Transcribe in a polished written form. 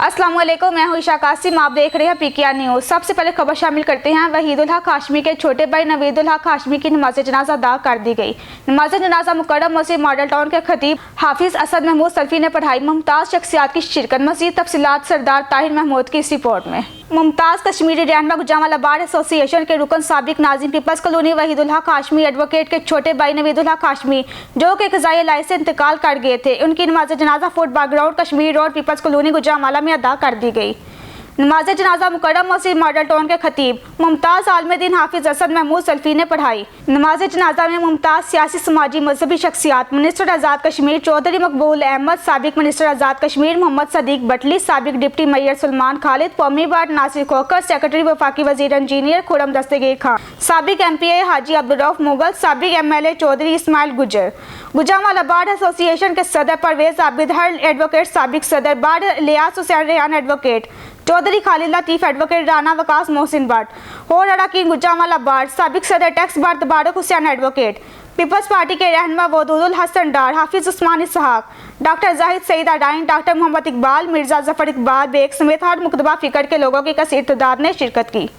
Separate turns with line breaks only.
अस्सलाम वालेकुम, मैं हूं ईशा कासिम। आप देख रहे हैं पीकेआर न्यूज़। सबसे पहले खबर शामिल करते हैं। वहीदुल हक हाशमी के छोटे भाई नवीदुल हक हाशमी की नमाज जनाजा अदा कर दी गई। नमाज जनाजा मुकर्रम मस्जिद मॉडल टाउन के खतीब हाफिज असद महमूद सल्फी ने पढ़ाई। मुमताज़ शख्सियात की शिरकत। मज़ीद तफसीलात सरदार ताहिर महमूद की इस रिपोर्ट में। मुमताज़ कश्मीरी रहनुमा गुजरांवाला बार एसोसिएशन के रुकन साबिक नाजिम पीपल्स कॉलोनी वहीदुल हक हाशमी एडवोकेट के छोटे भाई नवीदुल हक हाशमी जो कि क़ज़ाई इलाज से इंतकाल कर गए थे, उनकी नमाज जनाजा football ground Kashmir road peoples colony Gujranwala में अदा कर दी गई। नमाज जनाजा मुकर्रम मस्जिद मॉडल टाउन के खतीब मुमताज़ आलम दीन हाफिज असद महमूद सल्फी ने पढ़ाई। नमाज जनाजा में मुमताज़ सियासी समाजी मजहबी शख्सियात मिनिस्टर आज़ाद कश्मीर चौधरी मकबूल अहमद, साबिक मिनिस्टर आज़ाद कश्मीर मोहम्मद सदीक बटली, साबिक डिप्टी मेयर सलमान खालिद, कौमी वार्ड नासिर खोकर, सेक्रेटरी वफाकी वजीर इंजीनियर खुरम दस्तगीर खान, साबिक MPA हाजी अब्दुर्रऊफ मुगल, साबिक MLA चौधरी इस्माइल गुजर, गुजरांवाला बार एसोसिएशन के सदर परवेज आबिद हर एडवोकेट, साबिक सदर बार इलियास हुसैन रेहान एडवोकेट, चौधरी खालिद लतीफ़ एडवोकेट, राना वकास मोहसिन भट्ट और अराकीन गुजरांवाला बार, साबिक सदर टैक्स बार तबारक हुसैन एडवोकेट, पीपल्स पार्टी के रहनुमा वदूदुल हसन डार, हाफिज उस्मान इसहाक, डॉक्टर जाहिद सईद अडाइन, डॉक्टर मोहम्मद इकबाल, मिर्जा जफर इकबाल बेग समेत हर मुकतबा फ़िक्र के लोगों की कसीर तादाद ने शिरकत की।